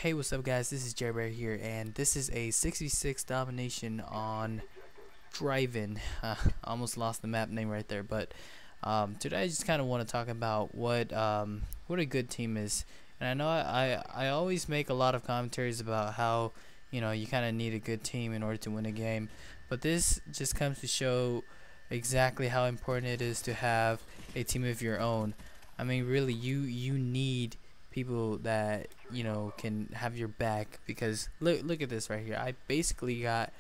Hey, what's up guys, this is Jerry here, and this is a 66 domination on Drive-In. Almost lost the map name right there, but today I just kind of want to talk about what a good team is. And I know I always make a lot of commentaries about how, you kind of need a good team in order to win a game, but this just comes to show exactly how important it is to have a team of your own. I mean, really, you need people that can have your back, because look at this right here. I basically got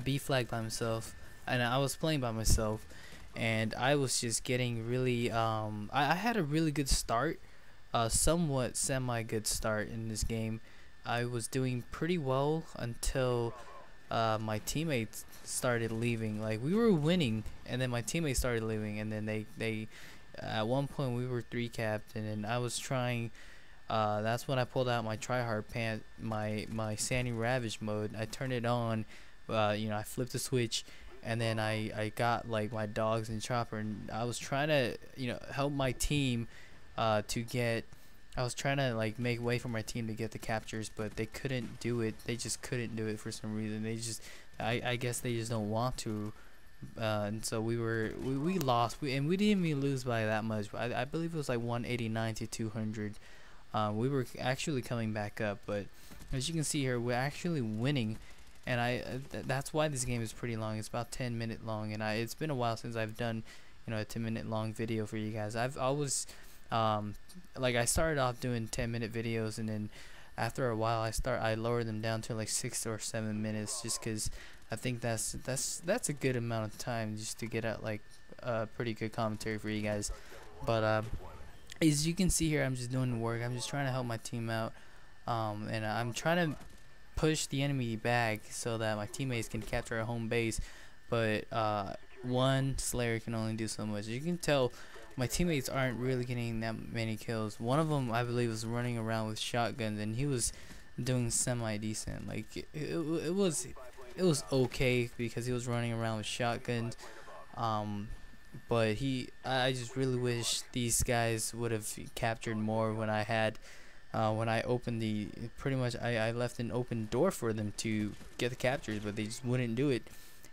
B flagged by myself, and I was playing by myself, and I was just getting really I had a really good start, somewhat semi good start in this game. I was doing pretty well until my teammates started leaving. Like, we were winning, and then my teammates started leaving, and then they at one point we were 3-capped, and then I was trying. That's when I pulled out my tryhard my Sandy Ravage mode. I turned it on. I flipped the switch, and then I got like my dogs and chopper, and I was trying to help my team to get. I was trying to like make way for my team to get the captures, but they couldn't do it. They just couldn't do it for some reason. I guess they just don't want to. And so we lost, and we didn't even lose by that much. I believe it was like 189 to 200. We were actually coming back up, but as you can see here, we're actually winning, and that's why this game is pretty long. It's about 10-minute long, and it's been a while since I've done a 10-minute long video for you guys. I've always like, I started off doing 10-minute videos, and then after a while I lowered them down to like 6 or 7 minutes, just because I think that's a good amount of time just to get out like a pretty good commentary for you guys. But as you can see here, I'm just doing the work. I'm just trying to help my team out, and I'm trying to push the enemy back so that my teammates can capture a home base. But one Slayer can only do so much. As you can tell, my teammates aren't really getting that many kills. One of them, I believe, was running around with shotguns, and he was doing semi-decent. Like, it was okay, because he was running around with shotguns. But I just really wish these guys would have captured more when I opened pretty much I left an open door for them to get the captures, but they just wouldn't do it,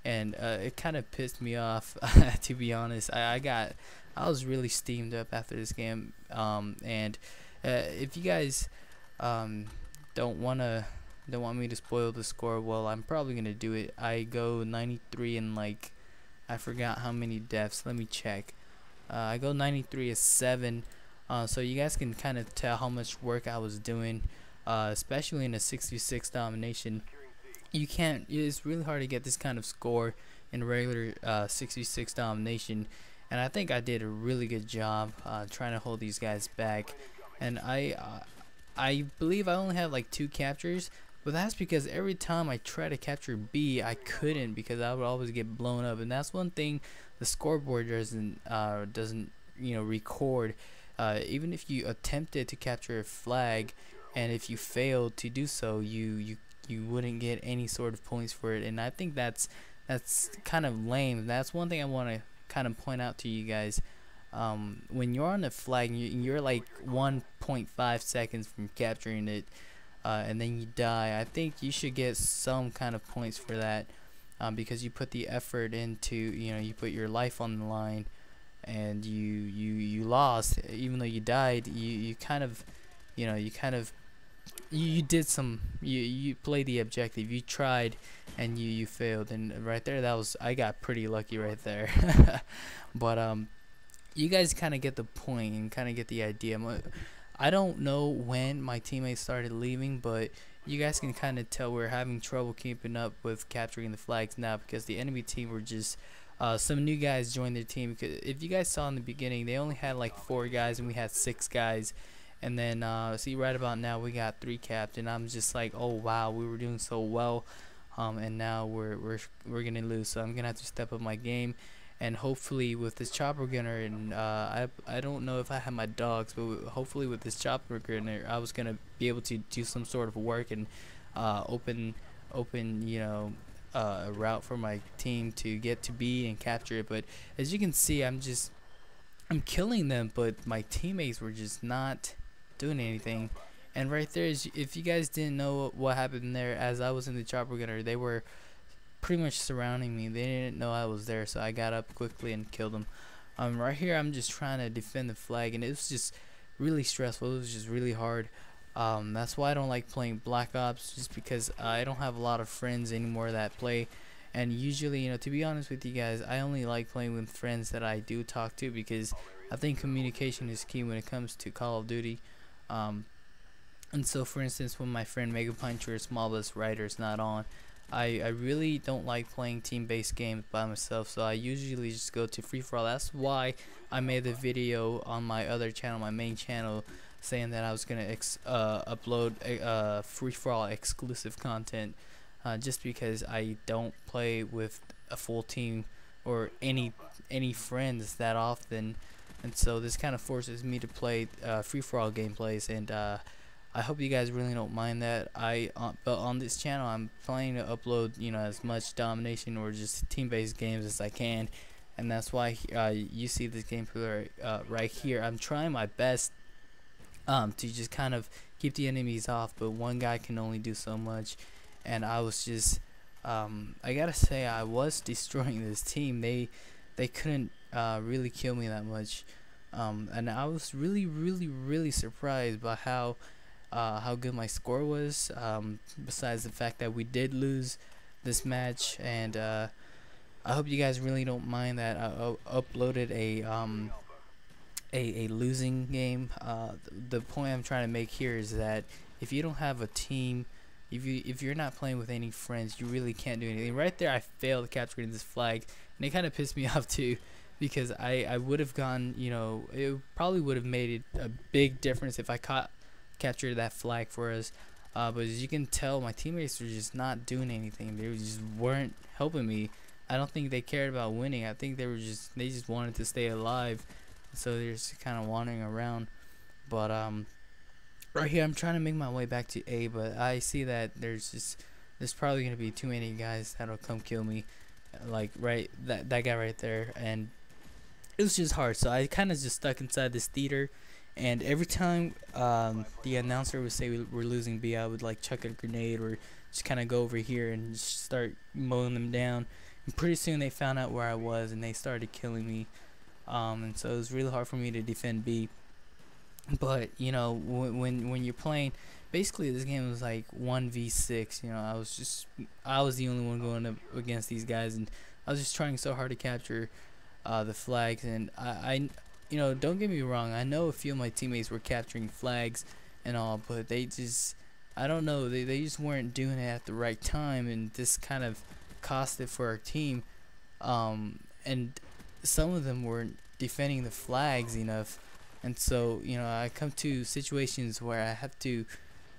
and it kind of pissed me off to be honest. I was really steamed up after this game, and if you guys don't want me to spoil the score, well, I'm probably gonna do it. I go 93 and like, I forgot how many deaths. Let me check. I go 93 as 7. So you guys can kind of tell how much work I was doing, especially in a 66 domination. It's really hard to get this kind of score in a regular 66 domination, and I think I did a really good job trying to hold these guys back. And I believe I only had like 2 captures, but that's because every time I try to capture B, I couldn't, because I would always get blown up. And that's one thing the scoreboard doesn't record. Even if you attempted to capture a flag, and if you failed to do so, you wouldn't get any sort of points for it. And I think that's kind of lame. That's one thing I want to kind of point out to you guys. When you're on a flag, you're like 1.5 seconds from capturing it, and then you die, I think you should get some kind of points for that, because you put the effort into, you put your life on the line, and you lost. Even though you died, you did some, you played the objective, you tried, and you failed. And right there, I got pretty lucky right there. But you guys kind of get the point and kind of get the idea. I don't know when my teammates started leaving, but you guys can kind of tell we're having trouble keeping up with capturing the flags now, because the enemy team were just some new guys joined their team. Because if you guys saw in the beginning, they only had like 4 guys, and we had 6 guys. And then see, right about now we got 3-capped, and I'm just like, oh wow, we were doing so well, and now we're gonna lose. So I'm gonna have to step up my game, and hopefully with this chopper gunner, and I don't know if I have my dogs, but hopefully with this chopper gunner, I was gonna be able to do some sort of work and open a route for my team to get to B and capture it. But as you can see, I'm killing them, but my teammates were just not doing anything. And right there is, if you guys didn't know what happened there, as I was in the chopper gunner, they were pretty much surrounding me. They didn't know I was there, so I got up quickly and killed them. Right here, I'm just trying to defend the flag, and it was just really stressful. It was just really hard. That's why I don't like playing Black Ops, just because I don't have a lot of friends anymore that play. And usually, to be honest with you guys, I only like playing with friends that I do talk to, because I think communication is key when it comes to Call of Duty. And so, for instance, when my friend Mega Puncher, Small Bus Rider is not on, I really don't like playing team-based games by myself, so I usually just go to free-for-all. That's why I made the video on my other channel, my main channel, saying that I was gonna upload free-for-all exclusive content, just because I don't play with a full team or any friends that often, and so this kind of forces me to play free-for-all gameplays. And I hope you guys really don't mind that. But on this channel, I'm planning to upload, as much Domination or just team-based games as I can, and that's why you see this gameplay right here. I'm trying my best to just kind of keep the enemies off, but one guy can only do so much, and I was just, I gotta say, I was destroying this team. They couldn't really kill me that much, and I was really surprised by how good my score was, besides the fact that we did lose this match. And I hope you guys really don't mind that I uploaded a losing game. The point I'm trying to make here is that if you don't have a team, if you're not playing with any friends, you really can't do anything. Right there, I failed capturing this flag, and it kind of pissed me off too, because I would have gone, it probably would have made it a big difference if I captured that flag for us. But as you can tell, my teammates were just not doing anything. They just weren't helping me. I don't think they cared about winning. I think they just wanted to stay alive, so they're just kind of wandering around. But right here, I'm trying to make my way back to A, but I see that there's probably gonna be too many guys that'll come kill me, like that guy right there, and it was just hard. So I kind of just stuck inside this theater, and every time the announcer would say we're losing B, I would like chuck a grenade or just kind of go over here and just start mowing them down. And pretty soon they found out where I was, and they started killing me. And so it was really hard for me to defend B. But when you're playing, basically this game was like 1v6. I was the only one going up against these guys, and I was just trying so hard to capture the flags. And I don't get me wrong, I know a few of my teammates were capturing flags and all, but they just, I don't know, they just weren't doing it at the right time, and this kind of cost it for our team. And some of them weren't defending the flags enough, and so I come to situations where I have to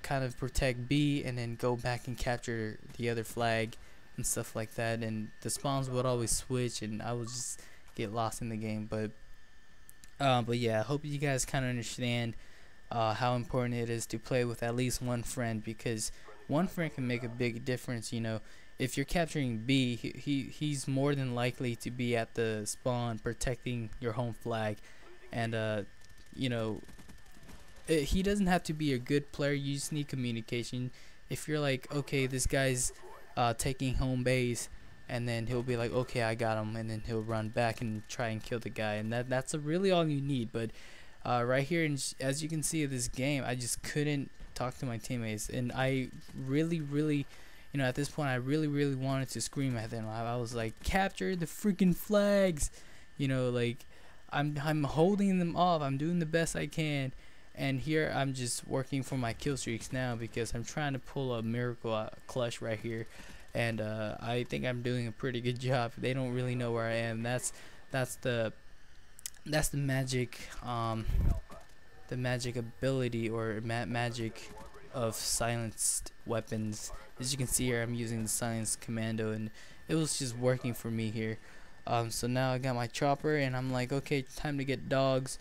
kind of protect B and then go back and capture the other flag and stuff like that, and the spawns would always switch, and I would just get lost in the game. But yeah, I hope you guys kind of understand how important it is to play with at least one friend, because one friend can make a big difference. If you're capturing B, he's more than likely to be at the spawn protecting your home flag, and he doesn't have to be a good player. You just need communication. If you're like, okay, this guy's taking home base, and then he'll be like, okay, I got him, and then he'll run back and try and kill the guy, and that's really all you need. But right here, and as you can see, this game, I just couldn't talk to my teammates, and I really at this point, I really wanted to scream at them. I was like, capture the freaking flags, like I'm holding them off, I'm doing the best I can. And here I'm just working for my kill streaks now, because I'm trying to pull a miracle clutch right here, and I think I'm doing a pretty good job. They don't really know where I am. That's the magic, the magic ability, or magic of silenced weapons. As you can see here, I'm using the silenced commando, and it was just working for me here. So now I got my chopper, and I'm like, okay, time to get dogs.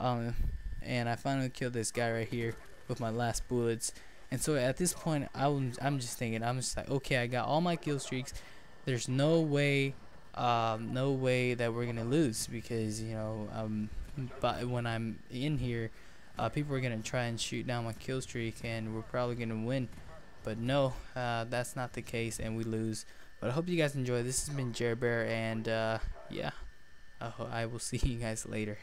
And I finally killed this guy right here with my last bullets. And so at this point, I'm just thinking, I'm just like, okay, I got all my kill streaks. There's no way that we're gonna lose, because but when I'm in here, People were gonna try and shoot down my kill streak, and we're probably gonna win. But no, that's not the case, and we lose. But I hope you guys enjoy. This has been Jer Bear, and yeah, I will see you guys later.